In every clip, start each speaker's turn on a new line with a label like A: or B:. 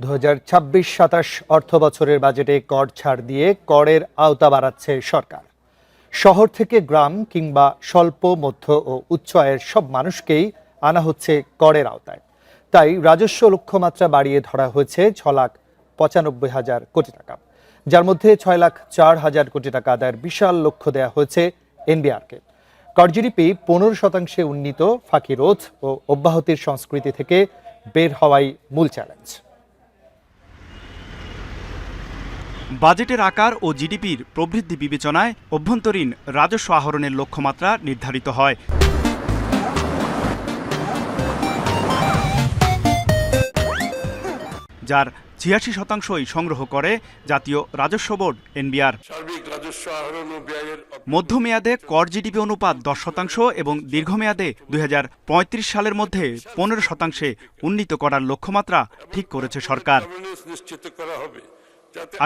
A: 2026-27 অর্থ বছরের বাজেটে কর ছাড় দিয়ে করের আওতা বাড়াচ্ছে সরকার। শহর থেকে গ্রাম কিংবা স্বল্প মধ্য ও উচ্চ আয়ের সব মানুষকেই আনা হচ্ছে করের আওতায়। তাই রাজস্ব লক্ষ্যমাত্রা বাড়িয়ে ধরা হয়েছে 6,95,000 কোটি টাকা, যার মধ্যে 6,04,000 কোটি টাকা আদায়ের বিশাল লক্ষ্য দেওয়া হয়েছে এনবিআরকে। কর জিডিপি 15% উন্নীত, ফাঁকি রোধ ও অব্যাহতির সংস্কৃতি থেকে বের হওয়াই মূল চ্যালেঞ্জ।
B: বাজেটের আকার ও জিডিপির প্রবৃদ্ধি বিবেচনায় অভ্যন্তরীণ রাজস্ব আহরণের লক্ষ্যমাত্রা নির্ধারিত হয়। যার ৮৬% সংগ্রহ করে জাতীয় রাজস্ব বোর্ড এনবিআর। মধ্যমেয়াদে কর জিডিপি অনুপাত 10% এবং দীর্ঘমেয়াদে 2035 সালের মধ্যে 15% উন্নীত করার লক্ষ্যমাত্রা ঠিক করেছে সরকার।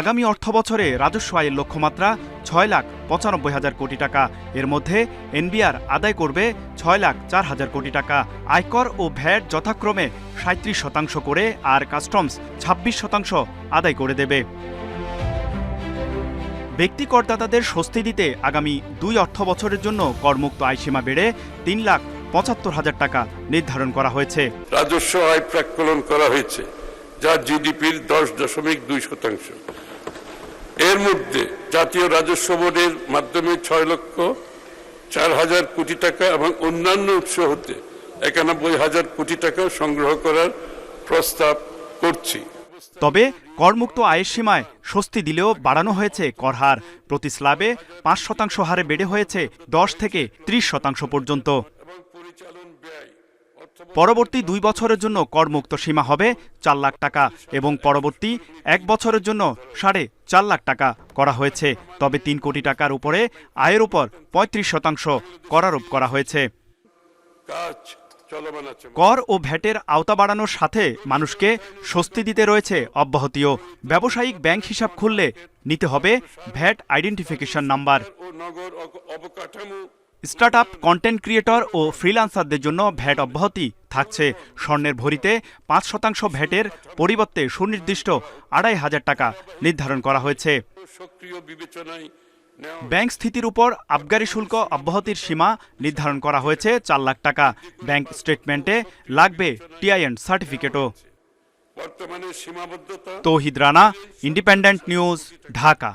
B: আগামী অর্থবছরে রাজস্ব আয়ের লক্ষ্যমাত্রা 6,95,000 কোটি টাকা। এর মধ্যে এনবিআর আদায় করবে 6,04,000 কোটি টাকা। আয়কর ও ভ্যাট যথাক্রমে 37% করে আর কাস্টমস 26% আদায় করে দেবে। ব্যক্তি করদাতাদের স্বস্তি দিতে আগামী 2 অর্থ বছরের জন্য করমুক্ত আয়সীমা বেড়ে 3,75,000 টাকা নির্ধারণ করা হয়েছে।
C: রাজস্ব আয় প্রাক্কলন করা হয়েছে, যা জিডিপির 10.2%। এর মধ্যে জাতীয় রাজস্ব বোর্ডের মাধ্যমে 6,04,000 কোটি টাকা এবং অন্যান্য উৎস হতে 91,000 কোটি টাকা সংগ্রহ করার প্রস্তাব করছি।
B: তবে করমুক্ত আয়ের সীমায় স্বস্তি দিলেও বাড়ানো হয়েছে কর হার। প্রতি স্ল্যাবে 5% হারে বেড়ে হয়েছে 10 থেকে 30% পর্যন্ত। পরবর্তী 2 বছরের জন্য করমুক্ত সীমা হবে 4 লাখ টাকা এবং পরবর্তী 1 বছরের জন্য 4.5 লাখ টাকা করা হয়েছে। তবে 3 কোটি টাকার উপরে আয়ের উপর 35% করারোপ করা হয়েছে। কর ও ভ্যাটের আওতা বাড়ানোর সাথে মানুষকে স্বস্তি দিতে রয়েছে অব্যাহতিও। ব্যবসায়িক ব্যাংক হিসাব খুললে নিতে হবে VAT identification number. Startup, content creator ও ফ্রিল্যান্সারদের জন্য ভ্যাট অব্যাহতি থাকছে। স্বর্ণের ভরিতে 5% ভ্যাটের পরিবর্তে সুনির্দিষ্ট 2,500 টাকা নির্ধারণ করা হয়েছে। ব্যাংক স্থিতির উপর আবগারি শুল্ক অব্যাহতির সীমা নির্ধারণ করা হয়েছে 4 লাখ টাকা। ব্যাংক স্টেটমেন্টে লাগবে টিআইএন সার্টিফিকেটও। তৌহিদ রানা, ইন্ডিপেন্ডেন্ট নিউজ, ঢাকা।